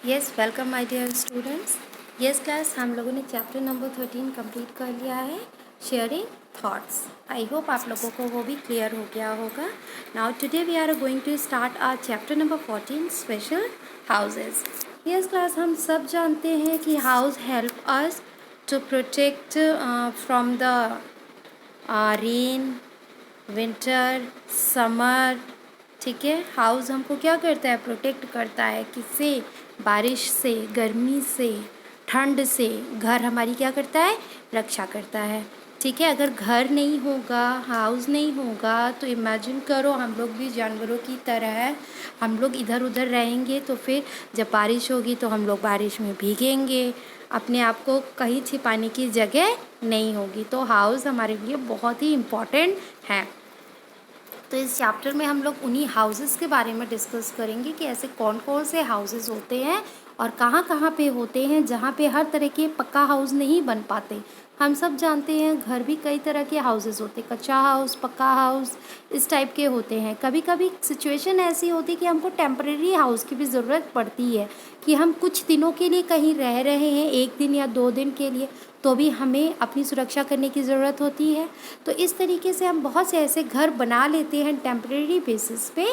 Yes welcome my dear students. Yes class, हम लोगों ने चैप्टर नंबर 13 कंप्लीट कर लिया है, शेयरिंग थॉट्स। आई होप आप लोगों को वो भी क्लियर हो गया होगा। Now today we are going to start our chapter number 14 special houses. Yes class, हम सब जानते हैं कि house help us to protect from the rain, winter, summer. ठीक है, हाउस हमको क्या करता है, प्रोटेक्ट करता है। किससे? बारिश से, गर्मी से, ठंड से। घर हमारी क्या करता है, रक्षा करता है। ठीक है, अगर घर नहीं होगा, हाउस नहीं होगा, तो इमेजिन करो हम लोग भी जानवरों की तरह है। हम लोग इधर उधर रहेंगे तो फिर जब बारिश होगी तो हम लोग बारिश में भीगेंगे, अपने आप को कहीं छिपाने की जगह नहीं होगी। तो हाउस हमारे लिए बहुत ही इम्पॉर्टेंट है। तो इस चैप्टर में हम लोग उन्हीं हाउसेस के बारे में डिस्कस करेंगे कि ऐसे कौन कौन से हाउसेस होते हैं और कहाँ कहाँ पे होते हैं जहाँ पे हर तरह के पक्का हाउस नहीं बन पाते। हम सब जानते हैं घर भी कई तरह के हाउसेस होते हैं, कच्चा हाउस, पक्का हाउस, इस टाइप के होते हैं। कभी कभी सिचुएशन ऐसी होती है कि हमको टेम्परेरी हाउस की भी ज़रूरत पड़ती है, कि हम कुछ दिनों के लिए कहीं रह रहे हैं, 1 दिन या 2 दिन के लिए, तो भी हमें अपनी सुरक्षा करने की ज़रूरत होती है। तो इस तरीके से हम बहुत से ऐसे घर बना लेते हैं टेम्परेरी बेसिस पे,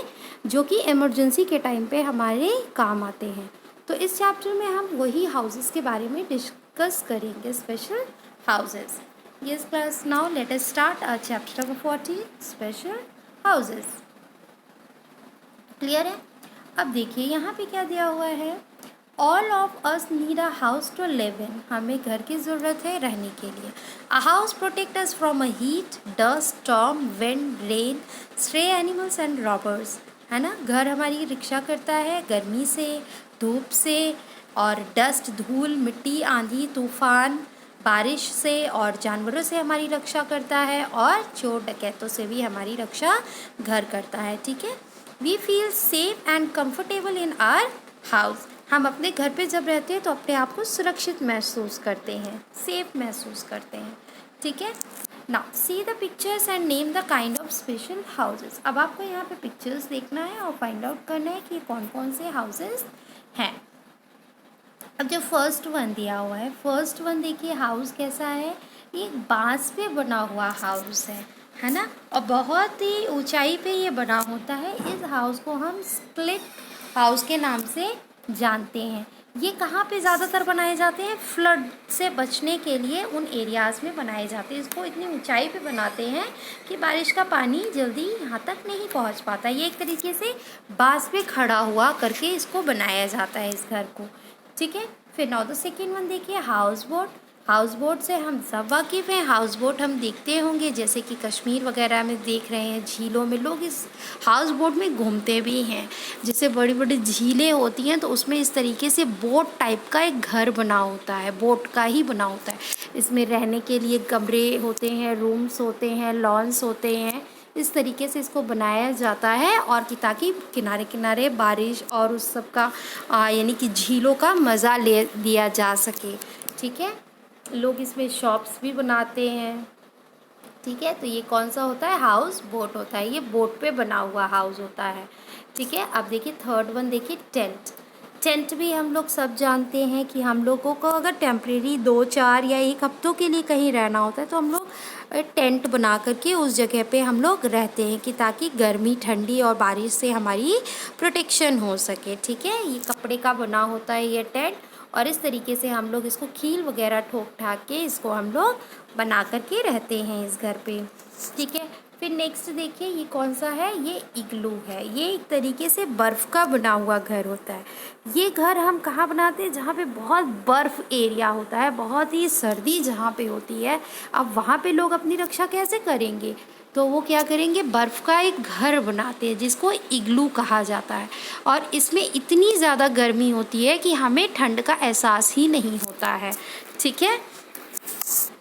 जो कि इमरजेंसी के टाइम पे हमारे काम आते हैं। तो इस चैप्टर में हम वही हाउसेस के बारे में डिस्कस करेंगे, special houses. Yes class, now let us start our chapter number 14 special houses. Clear है? अब देखिए यहाँ पे क्या दिया हुआ है, all of us need a house to live in. हमें घर की ज़रूरत है रहने के लिए। A house protect us from a heat, dust, storm, wind, rain, stray animals and robbers. है ना, घर हमारी रक्षा करता है गर्मी से, धूप से, और डस्ट, धूल, मिट्टी, आंधी, तूफान, बारिश से, और जानवरों से हमारी रक्षा करता है, और चोर डकैतों से भी हमारी रक्षा घर करता है। ठीक है, we feel safe and comfortable in our house. हम अपने घर पे जब रहते हैं तो अपने आप को सुरक्षित महसूस करते हैं, सेफ महसूस करते हैं। ठीक है, now see the pictures and name the kind of special houses. अब आपको यहाँ पे पिक्चर्स देखना है और फाइंड आउट करना है कि कौन कौन से हाउसेस हैं। अब जो फर्स्ट वन दिया हुआ है, फर्स्ट वन देखिए हाउस कैसा है, ये बांस पे बना हुआ हाउस है ना, और बहुत ही ऊंचाई पे ये बना होता है। इस हाउस को हम स्प्लिट हाउस के नाम से जानते हैं। ये कहाँ पे ज़्यादातर बनाए जाते हैं, फ्लड से बचने के लिए उन एरियाज़ में बनाए जाते हैं। इसको इतनी ऊंचाई पे बनाते हैं कि बारिश का पानी जल्दी यहाँ तक नहीं पहुँच पाता। ये एक तरीके से बांस पे खड़ा हुआ करके इसको बनाया जाता है, इस घर को। ठीक है, फिर नाउ द सेकेंड वन देखिए, हाउस बोट। हाउस बोट से हम सब वाकिफ़ हैं। हाउस बोट हम देखते होंगे, जैसे कि कश्मीर वगैरह में देख रहे हैं, झीलों में लोग इस हाउस बोट में घूमते भी हैं। जैसे बड़ी बड़ी झीलें होती हैं तो उसमें इस तरीके से बोट टाइप का एक घर बना होता है, बोट का ही बना होता है। इसमें रहने के लिए कमरे होते हैं, रूम्स होते हैं, लॉन्स होते हैं। इस तरीके से इसको बनाया जाता है, और कि ताकि किनारे किनारे बारिश और उस सब का यानी कि झीलों का मज़ा ले लिया जा सके। ठीक है, लोग इसमें शॉप्स भी बनाते हैं। ठीक है, तो ये कौन सा होता है, हाउस बोट होता है। ये बोट पे बना हुआ हाउस होता है। ठीक है, अब देखिए थर्ड वन देखिए, टेंट। टेंट भी हम लोग सब जानते हैं कि हम लोगों को अगर टेम्परेरी 2, 4 या 1 हफ्तों के लिए कहीं रहना होता है तो हम लोग टेंट बना करके उस जगह पे हम लोग रहते हैं, कि ताकि गर्मी, ठंडी और बारिश से हमारी प्रोटेक्शन हो सके। ठीक है, ये कपड़े का बना होता है ये टेंट, और इस तरीके से हम लोग इसको कील वगैरह ठोक ठाक के इसको हम लोग बना करके रहते हैं इस घर पे। ठीक है, फिर नेक्स्ट देखिए ये कौन सा है, ये इग्लू है। ये एक तरीके से बर्फ़ का बना हुआ घर होता है। ये घर हम कहाँ बनाते हैं, जहाँ पे बहुत बर्फ़ एरिया होता है, बहुत ही सर्दी जहाँ पे होती है। अब वहाँ पे लोग अपनी रक्षा कैसे करेंगे, तो वो क्या करेंगे, बर्फ़ का एक घर बनाते हैं जिसको इग्लू कहा जाता है। और इसमें इतनी ज़्यादा गर्मी होती है कि हमें ठंड का एहसास ही नहीं होता है। ठीक है,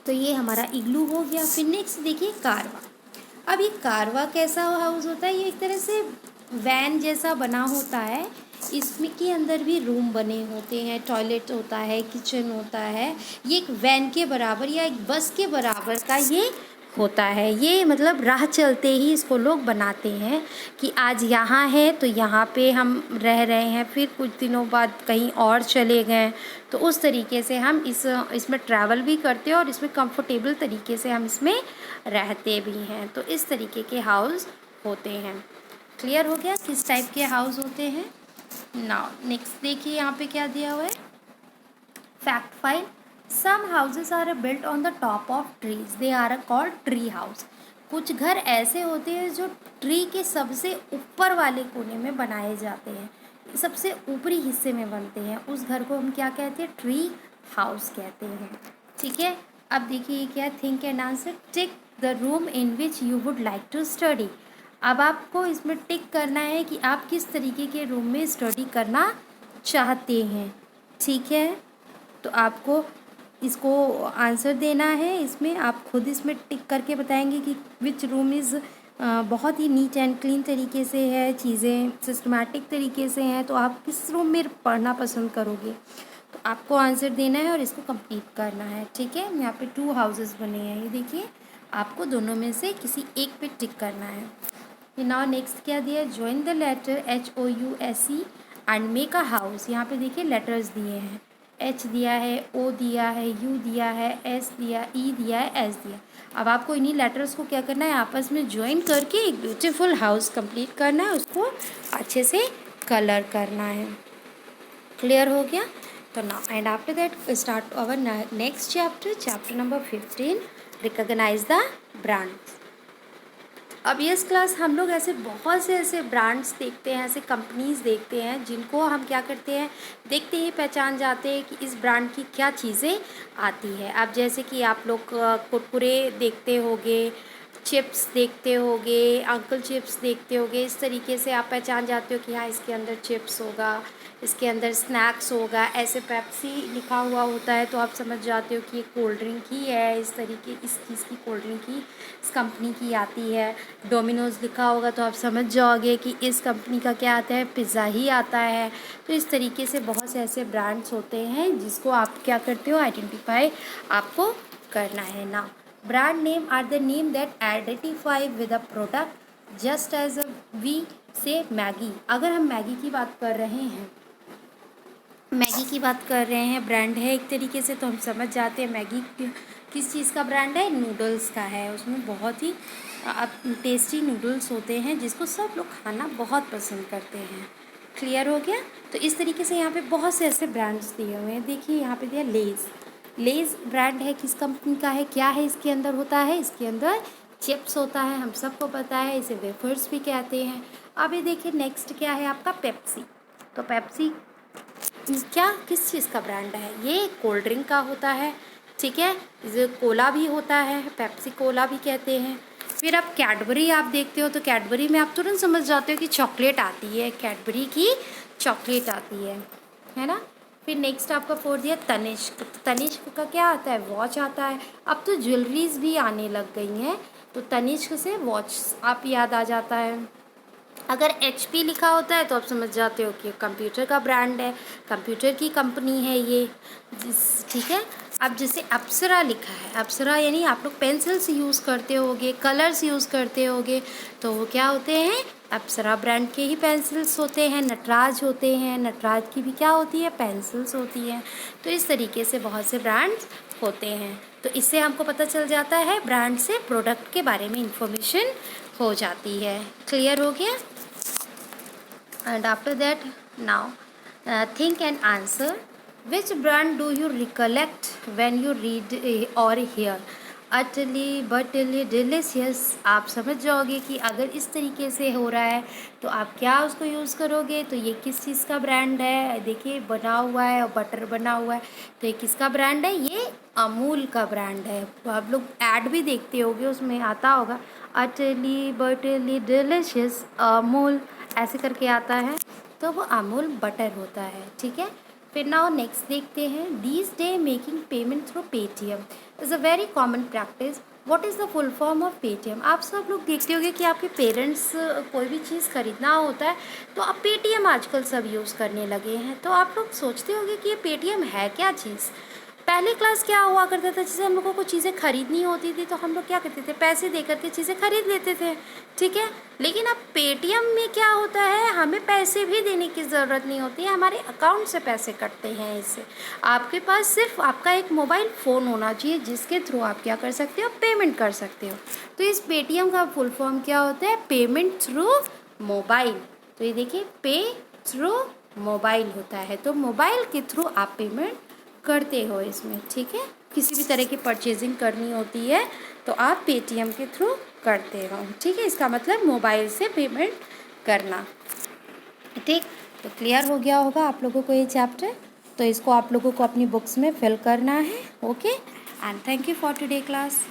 तो ये हमारा इग्लू हो गया। फिर नेक्स्ट देखिए कारवा। अब ये कारवा कैसा हाउस होता है, ये एक तरह से वैन जैसा बना होता है। इसमें के अंदर भी रूम बने होते हैं, टॉयलेट होता है, किचन होता है। ये एक वैन के बराबर या एक बस के बराबर का ये होता है। ये मतलब राह चलते ही इसको लोग बनाते हैं कि आज यहाँ है तो यहाँ पे हम रह रहे हैं, फिर कुछ दिनों बाद कहीं और चले गए, तो उस तरीके से हम इसमें ट्रैवल भी करते हैं और इसमें कंफर्टेबल तरीके से हम इसमें रहते भी हैं। तो इस तरीके के हाउस होते हैं। क्लियर हो गया किस टाइप के हाउस होते हैं। नाउ नेक्स्ट देखिए यहाँ पे क्या दिया हुआ है। Fact file, some houses are built on the top of trees, they are called tree house. कुछ घर ऐसे होते हैं जो ट्री के सबसे ऊपर वाले कोने में बनाए जाते हैं, सबसे ऊपरी हिस्से में बनते हैं, उस घर को हम क्या कहते हैं, ट्री हाउस कहते हैं। ठीक है, अब देखिए ये क्या, think and answer, tick the room in which you would like to study. अब आपको इसमें टिक करना है कि आप किस तरीके के रूम में स्टडी करना चाहते हैं। ठीक है, तो आपको इसको आंसर देना है। इसमें आप खुद इसमें टिक करके बताएंगे कि विच रूम इज़ बहुत ही नीट एंड क्लीन तरीके से है, चीज़ें सिस्टमैटिक तरीके से हैं, तो आप किस रूम में पढ़ना पसंद करोगे। तो आपको आंसर देना है और इसको कंप्लीट करना है। ठीक है, यहाँ पे 2 हाउसेस बने हैं, ये देखिए, आपको दोनों में से किसी एक पे टिक करना है। नाउ नेक्स्ट क्या दिया, join the letter HOUSE and make a house. यहाँ पे देखिए लेटर्स दिए हैं, H दिया है, O दिया है, U दिया है, S दिया, E दिया है, S दिया। अब आपको इन्हीं लेटर्स को क्या करना है, आपस में ज्वाइन करके एक ब्यूटीफुल हाउस कंप्लीट करना है, उसको अच्छे से कलर करना है। क्लियर हो गया। तो now and after that start our next chapter, chapter number 15, recognise the brands. अब इस क्लास हम लोग ऐसे बहुत से ऐसे ब्रांड्स देखते हैं, ऐसे कंपनीज़ देखते हैं जिनको हम क्या करते हैं, देखते ही पहचान जाते हैं कि इस ब्रांड की क्या चीज़ें आती है। अब जैसे कि आप लोग कुरकुरे देखते होंगे, चिप्स देखते होंगे, अंकल चिप्स देखते होंगे, इस तरीके से आप पहचान जाते हो कि हाँ इसके अंदर चिप्स होगा, इसके अंदर स्नैक्स होगा। ऐसे पेप्सी लिखा हुआ होता है तो आप समझ जाते हो कि ये कोल्ड ड्रिंक ही है, इस तरीके इस चीज़ की कोल्ड ड्रिंक ही इस कंपनी की आती है। डोमिनोज़ लिखा होगा तो आप समझ जाओगे कि इस कंपनी का क्या आता है, पिज़्ज़ा ही आता है। तो इस तरीके से बहुत से ऐसे ब्रांड्स होते हैं जिसको आप क्या करते हो, आइडेंटिफाई आपको करना है ना। Brand name are the name that identify with a product, just as we say Maggi. अगर हम मैगी की बात कर रहे हैं, ब्रांड है एक तरीके से, तो हम समझ जाते हैं मैगी किस चीज़ का ब्रांड है, नूडल्स का है। उसमें बहुत ही टेस्टी नूडल्स होते हैं जिसको सब लोग खाना बहुत पसंद करते हैं। क्लियर हो गया। तो इस तरीके से यहाँ पे बहुत से ऐसे ब्रांड्स दिए हुए हैं। देखिए यहाँ पे दिया लेज़ ब्रांड है, किस कंपनी का है, क्या है इसके अंदर होता है, इसके अंदर चिप्स होता है, हम सबको पता है, इसे वेफर्स भी कहते हैं। अब ये देखिए नेक्स्ट क्या है आपका, पेप्सी। तो पेप्सी क्या किस चीज़ का ब्रांड है, ये कोल्ड ड्रिंक का होता है। ठीक है, इसे कोला भी होता है, पेप्सी कोला भी कहते हैं। फिर अब कैडबरी आप देखते हो तो कैडबरी में आप तुरंत समझ जाते हो कि चॉकलेट आती है, कैडबरी की चॉकलेट आती है ना। फिर नेक्स्ट आपका 4 दिया तनिष्क। तनिष्क का क्या आता है, वॉच आता है। अब तो ज्वेलरीज भी आने लग गई हैं, तो तनिष्क से वॉच आप याद आ जाता है। अगर HP लिखा होता है तो आप समझ जाते हो कि कंप्यूटर का ब्रांड है, कंप्यूटर की कंपनी है ये। ठीक है, अब जैसे अप्सरा लिखा है, अप्सरा यानी आप लोग पेंसिल्स यूज़ करते होगे, कलर्स यूज़ करते होगे, तो वो क्या होते हैं, अप्सरा ब्रांड के ही पेंसिल्स होते हैं। नटराज होते हैं, नटराज की भी क्या होती है, पेंसिल्स होती हैं। तो इस तरीके से बहुत से ब्रांड्स होते हैं। तो इससे हमको पता चल जाता है, ब्रांड से प्रोडक्ट के बारे में इंफॉर्मेशन हो जाती है। क्लियर हो गया। And after that, now think and answer. Which brand do you recollect when you read or hear? Utterly butterly delicious। आप समझ जाओगे कि अगर इस तरीके से हो रहा है तो आप क्या उसको यूज़ करोगे। तो ये किस चीज़ का ब्रांड है, देखिए बना हुआ है और बटर बना हुआ है, तो ये किसका ब्रांड है, ये अमूल का ब्रांड है। तो आप लोग ऐड भी देखते होगे, उसमें आता होगा अटली बटरली डिलिशियस अमूल, ऐसे करके आता है, तो वो अमूल बटर होता है। ठीक है, फिर नाउ नेक्स्ट देखते हैं। These day making payment through Paytm is a very common practice. What is the full form of Paytm. आप सब लोग देखते होंगे कि आपके पेरेंट्स कोई भी चीज़ खरीदना होता है तो अब पेटीएम आजकल सब यूज़ करने लगे हैं। तो आप लोग सोचते होंगे कि ये पेटीएम है क्या चीज़। पहली क्लास क्या हुआ करता था, जैसे हम लोगों को चीज़ें खरीदनी होती थी तो हम लोग क्या करते थे, पैसे दे करके चीज़ें खरीद लेते थे, ठीक है। लेकिन अब पेटीएम में क्या होता है, हमें पैसे भी देने की ज़रूरत नहीं होती है, हमारे अकाउंट से पैसे कटते हैं इससे। आपके पास सिर्फ आपका एक मोबाइल फ़ोन होना चाहिए जिसके थ्रू आप क्या कर सकते हो, पेमेंट कर सकते हो। तो इस पेटीएम का फुल फॉर्म क्या होता है, पेमेंट थ्रू मोबाइल। तो ये देखिए, पे थ्रू मोबाइल होता है, तो मोबाइल के थ्रू आप पेमेंट करते हो इसमें, ठीक है। किसी भी तरह की परचेजिंग करनी होती है तो आप पेटीएम के थ्रू करते हो, ठीक है। इसका मतलब मोबाइल से पेमेंट करना, ठीक। तो क्लियर हो गया होगा आप लोगों को ये चैप्टर। तो इसको आप लोगों को अपनी बुक्स में फिल करना है, okay. And thank you for today class.